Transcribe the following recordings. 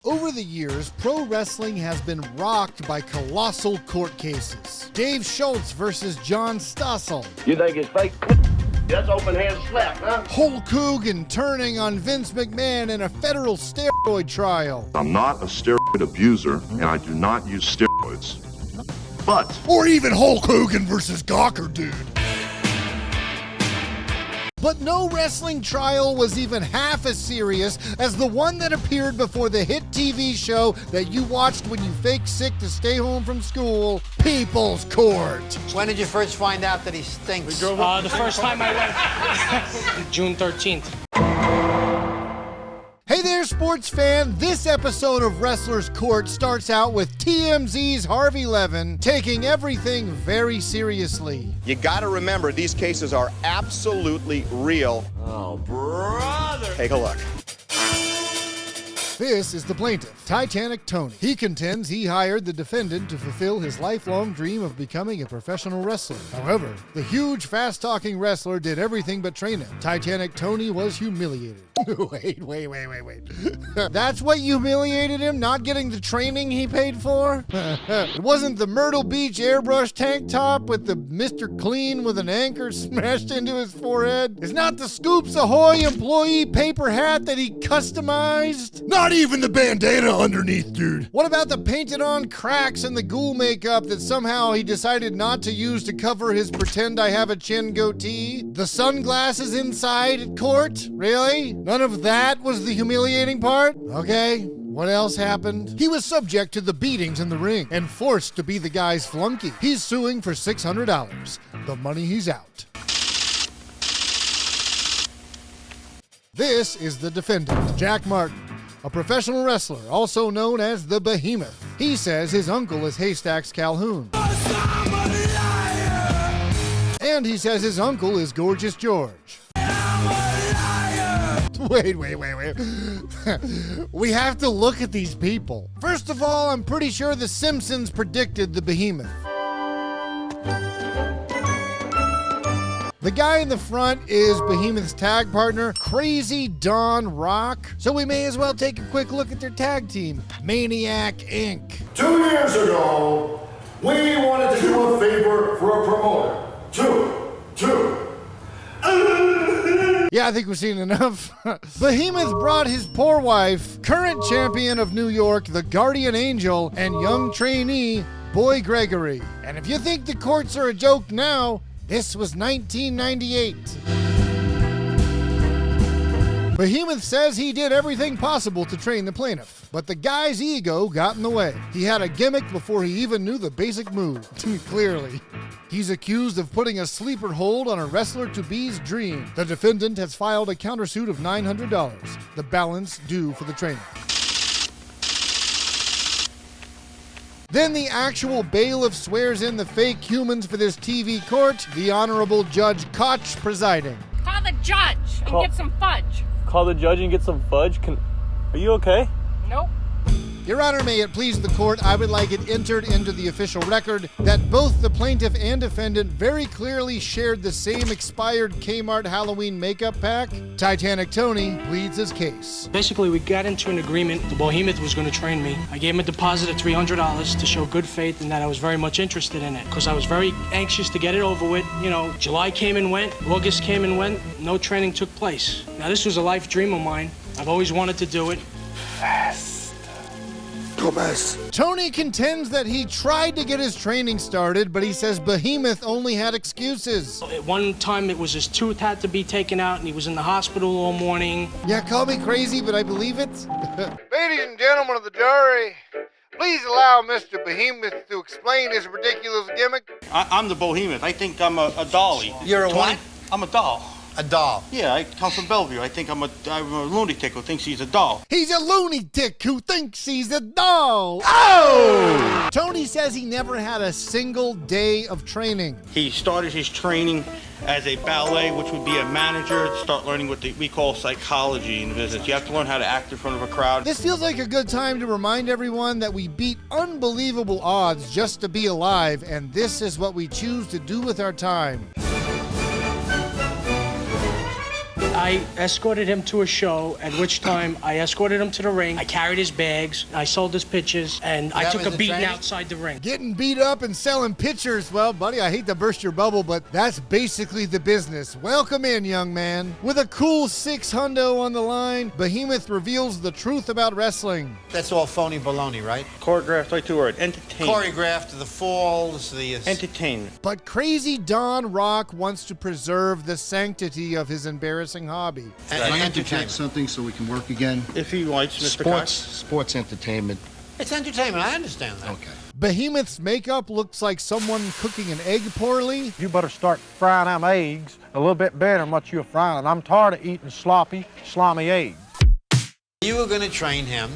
Over the years, pro wrestling has been rocked by colossal court cases. Dave Schultz versus John Stossel. You think it's fake? That's open hand slap, huh? Hulk Hogan turning on Vince McMahon in a federal steroid trial. I'm not a steroid abuser, and I do not use steroids. But... Or even Hulk Hogan versus Gawker Dude. But no wrestling trial was even half as serious as the one that appeared before the hit TV show that you watched when you faked sick to stay home from school, People's Court. When did you first find out that he stinks? The first time I went, June 13th. Hey there, sports fan. This episode of Wrestler's Court starts out with TMZ's Harvey Levin taking everything very seriously. You gotta remember, these cases are absolutely real. Oh, brother. Take a look. This is the plaintiff, Titanic Tony. He contends he hired the defendant to fulfill his lifelong dream of becoming a professional wrestler. However, the huge, fast-talking wrestler did everything but train him. Titanic Tony was humiliated. Wait. That's what humiliated him, not getting the training he paid for? It wasn't the Myrtle Beach airbrush tank top with the Mr. Clean with an anchor smashed into his forehead? It's not the Scoops Ahoy employee paper hat that he customized? Not even the bandana underneath, dude. What about the painted on cracks and the ghoul makeup that somehow he decided not to use to cover his pretend I have a chin goatee? The sunglasses inside at court? Really? None of that was the humiliating part? Okay, what else happened? He was subject to the beatings in the ring and forced to be the guy's flunky. He's suing for $600. The money he's out. This is the defendant, Jack Martin, a professional wrestler, also known as the Behemoth. He says his uncle is Haystacks Calhoun. And he says his uncle is Gorgeous George. Wait. We have to look at these people. First of all, I'm pretty sure The Simpsons predicted the Behemoth. The guy in the front is Behemoth's tag partner, Crazy Don Rock. So we may as well take a quick look at their tag team, Maniac Inc. 2 years ago, we wanted to do a favor for a promoter. Two. Yeah, I think we've seen enough. Behemoth brought his poor wife, current champion of New York, the Guardian Angel, and young trainee, Boy Gregory. And if you think the courts are a joke now, this was 1998. Behemoth says he did everything possible to train the plaintiff, but the guy's ego got in the way. He had a gimmick before he even knew the basic move. Clearly. He's accused of putting a sleeper hold on a wrestler-to-be's dream. The defendant has filed a countersuit of $900, the balance due for the trainer. Then the actual bailiff swears in the fake humans for this TV court, the Honorable Judge Koch presiding. Call the judge and get some fudge. Call the judge and get some fudge? Are you okay? Nope. Your Honor, may it please the court, I would like it entered into the official record that both the plaintiff and defendant very clearly shared the same expired Kmart Halloween makeup pack. Titanic Tony pleads his case. Basically, we got into an agreement. The Behemoth was going to train me. I gave him a deposit of $300 to show good faith and that I was very much interested in it because I was very anxious to get it over with. You know, July came and went, August came and went, no training took place. Now, this was a life dream of mine. I've always wanted to do it. Tony contends that he tried to get his training started, but he says Behemoth only had excuses. At one time, it was his tooth had to be taken out, and he was in the hospital all morning. Yeah, call me crazy, but I believe it. Ladies and gentlemen of the jury, please allow Mr. Behemoth to explain his ridiculous gimmick. I'm the Behemoth. I think I'm a dolly. You're a what? I'm a doll. A doll. Yeah, I come from Bellevue. I think I'm a lunatic who thinks he's a doll. He's a lunatic who thinks he's a doll. Oh! Tony says he never had a single day of training. He started his training as a ballet, which would be a manager, start learning what we call psychology in business. You have to learn how to act in front of a crowd. This feels like a good time to remind everyone that we beat unbelievable odds just to be alive, and this is what we choose to do with our time. I escorted him to a show, at which time I escorted him to the ring. I carried his bags, I sold his pictures, and I took a beating outside the ring. Getting beat up and selling pictures. Well, buddy, I hate to burst your bubble, but that's basically the business. Welcome in, young man. With a cool $600 on the line, Behemoth reveals the truth about wrestling. That's all phony baloney, right? Choreographed, like 2 words. Entertainment. Choreographed, the falls, the... Entertainment. But crazy Don Rock wants to preserve the sanctity of his embarrassing hobby. and Can I interject entertainment. something so we can work again? If he likes, Mr. Cox. Sports entertainment. It's entertainment, I understand that. Okay. Behemoth's makeup looks like someone cooking an egg poorly. You better start frying them eggs a little bit better than what you're frying. I'm tired of eating sloppy, slimy eggs. You were going to train him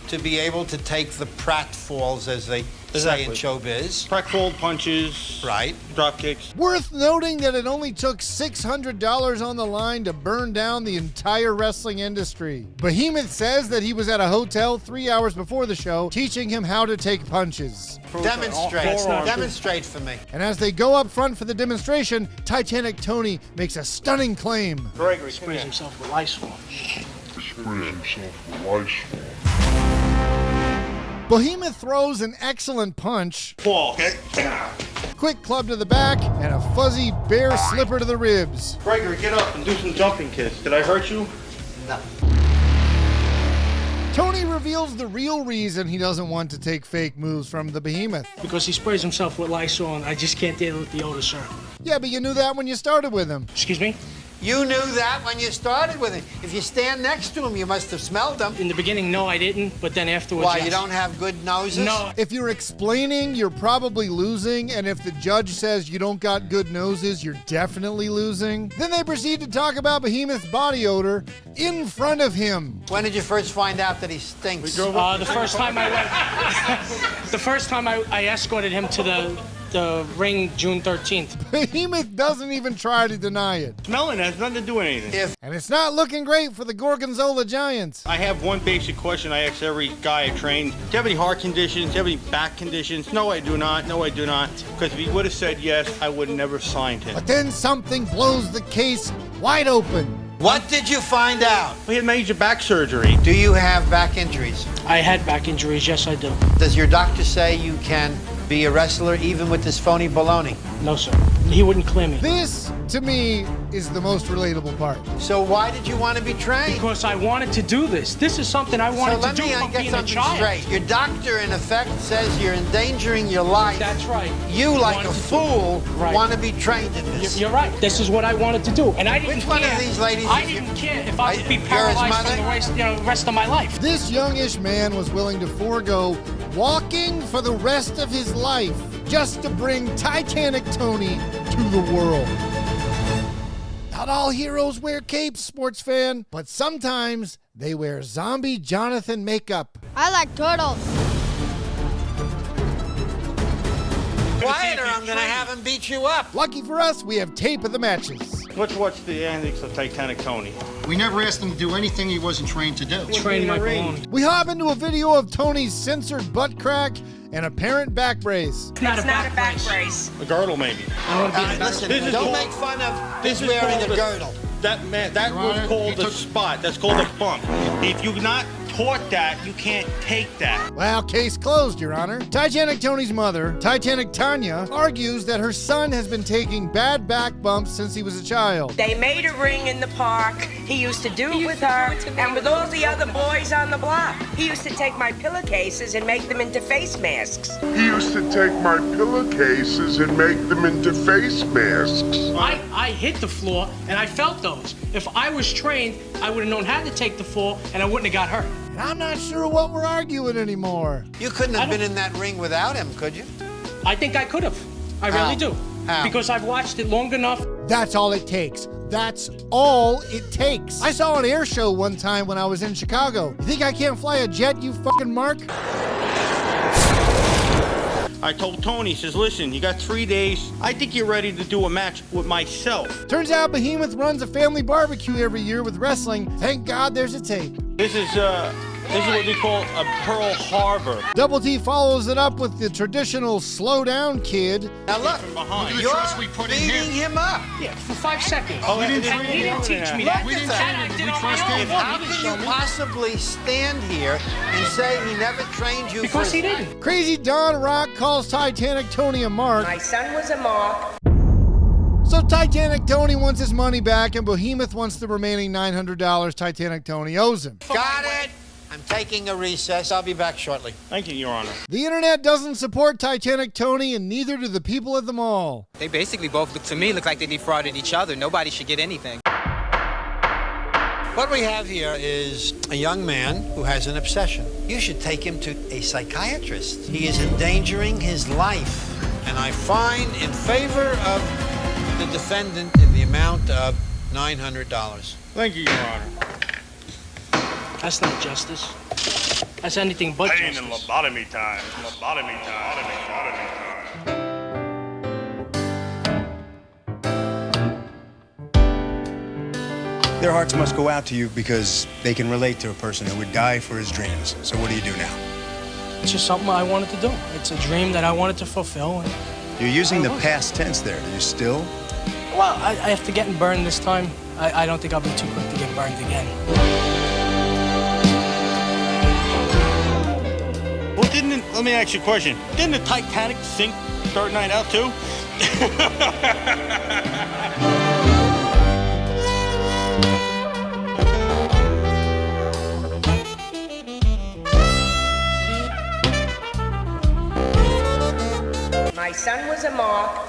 to be able to take the pratfalls, as they say in showbiz. Pratfall punches. Right. Drop kicks. Worth noting that it only took $600 on the line to burn down the entire wrestling industry. Behemoth says that he was at a hotel 3 hours before the show teaching him how to take punches. Demonstrate. Demonstrate for me. And as they go up front for the demonstration, Titanic Tony makes a stunning claim. Gregory, Sprays himself with Lysol. Behemoth throws an excellent punch, Fall, okay? quick club to the back, and a fuzzy bear slipper to the ribs. Gregory, get up and do some jumping kicks. Did I hurt you? No. Tony reveals the real reason he doesn't want to take fake moves from the Behemoth. Because he sprays himself with Lysol, and I just can't deal with the odor, sir. Yeah, but you knew that when you started with him. Excuse me? You knew that when you started with him. If you stand next to him, you must have smelled him. In the beginning, no, I didn't, but then afterwards, Why, yes. you don't have good noses? No. If you're explaining, you're probably losing, and if the judge says you don't got good noses, you're definitely losing. Then they proceed to talk about Behemoth's body odor in front of him. When did you first find out that he stinks? The first time I went, the first time I escorted him to the ring June 13th. Behemoth doesn't even try to deny it. Smelling has nothing to do with anything. And it's not looking great for the Gorgonzola Giants. I have one basic question I ask every guy I train. Do you have any heart conditions? Do you have any back conditions? No, I do not. No, I do not. Because if he would have said yes, I would have never signed him. But then something blows the case wide open. What did you find out? He had major back surgery. Do you have back injuries? I had back injuries, yes, I do. Does your doctor say you can be a wrestler even with this phony baloney? No, sir. He wouldn't clear me. This, to me, is the most relatable part. So why did you want to be trained? Because I wanted to do this. This is something I wanted to do from get being a something child. straight. Your doctor, in effect, says you're endangering your life. That's right. You, like a Wanted to fool, Right. want to be trained in this. You're right. This is what I wanted to do, and I didn't Which care. one of these ladies I is didn't you- care if I would be You're his paralyzed mother? for the rest of my life. This youngish man was willing to forego walking for the rest of his life just to bring Titanic Tony to the world. Not all heroes wear capes, sports fan, but sometimes they wear zombie Jonathan makeup. I like turtles. Quieter, I'm going to have him beat you up. Lucky for us, we have tape of the matches. Let's watch the antics of Titanic Tony. We never asked him to do anything he wasn't trained to do. Train my baloney. We hop into a video of Tony's censored butt crack and apparent back brace. It's not a back brace. A girdle, maybe. Listen, This is don't called- make fun of This is wearing called a girdle. That man, that Your was Honor, called he a took- spot. That's called a bump. If you're not taught that, you can't take that. Well, case closed, Your Honor. Titanic Tony's mother, Titanic Tanya, argues that her son has been taking bad back bumps since he was a child. They made a ring in the park. He used to do it with her and with all the other boys on the block. He used to take my pillowcases and make them into face masks. He used to take my pillowcases and make them into face masks. I hit the floor and I felt those. If I was trained, I would have known how to take the fall and I wouldn't have got hurt. And I'm not sure what we're arguing anymore. You couldn't have been in that ring without him, could you? I think I could have. I How? really do. How? Because I've watched it long enough. That's all it takes. That's all it takes. I saw an air show one time when I was in Chicago. You think I can't fly a jet, you fucking mark? I told Tony, he says, listen, you got 3 days. I think you're ready to do a match with myself. Turns out Behemoth runs a family barbecue every year with wrestling. Thank God there's a tape. This is This is what we call a Pearl Harbor. Double T follows it up with the traditional slow down kid. Now look, you're beating him up. Yeah, for 5 seconds. Oh, and he didn't teach me that. Look at that. I did on my own. How can you possibly stand here and say he never trained you? Because he didn't. Crazy Don Rock calls Titanic Tony a mark. My son was a mark. So Titanic Tony wants his money back, and Behemoth wants the remaining $900 Titanic Tony owes him. Got it. I'm taking a recess. I'll be back shortly. Thank you, Your Honor. The internet doesn't support Titanic Tony, and neither do the people at the mall. They basically both look like they defrauded each other. Nobody should get anything. What we have here is a young man who has an obsession. You should take him to a psychiatrist. He is endangering his life, and I find in favor of the defendant in the amount of $900. Thank you, Your Honor. That's not justice. That's anything but Pain justice. and lobotomy time. Lobotomy time. Lobotomy time. Their hearts must go out to you because they can relate to a person who would die for his dreams. So what do you do now? It's just something I wanted to do. It's a dream that I wanted to fulfill. And You're using the past tense there. Do you still? well, I have to get burned this time. I don't think I'll be too quick to get burned again. Well, let me ask you a question. Didn't the Titanic sink third night out too? My son was a mark.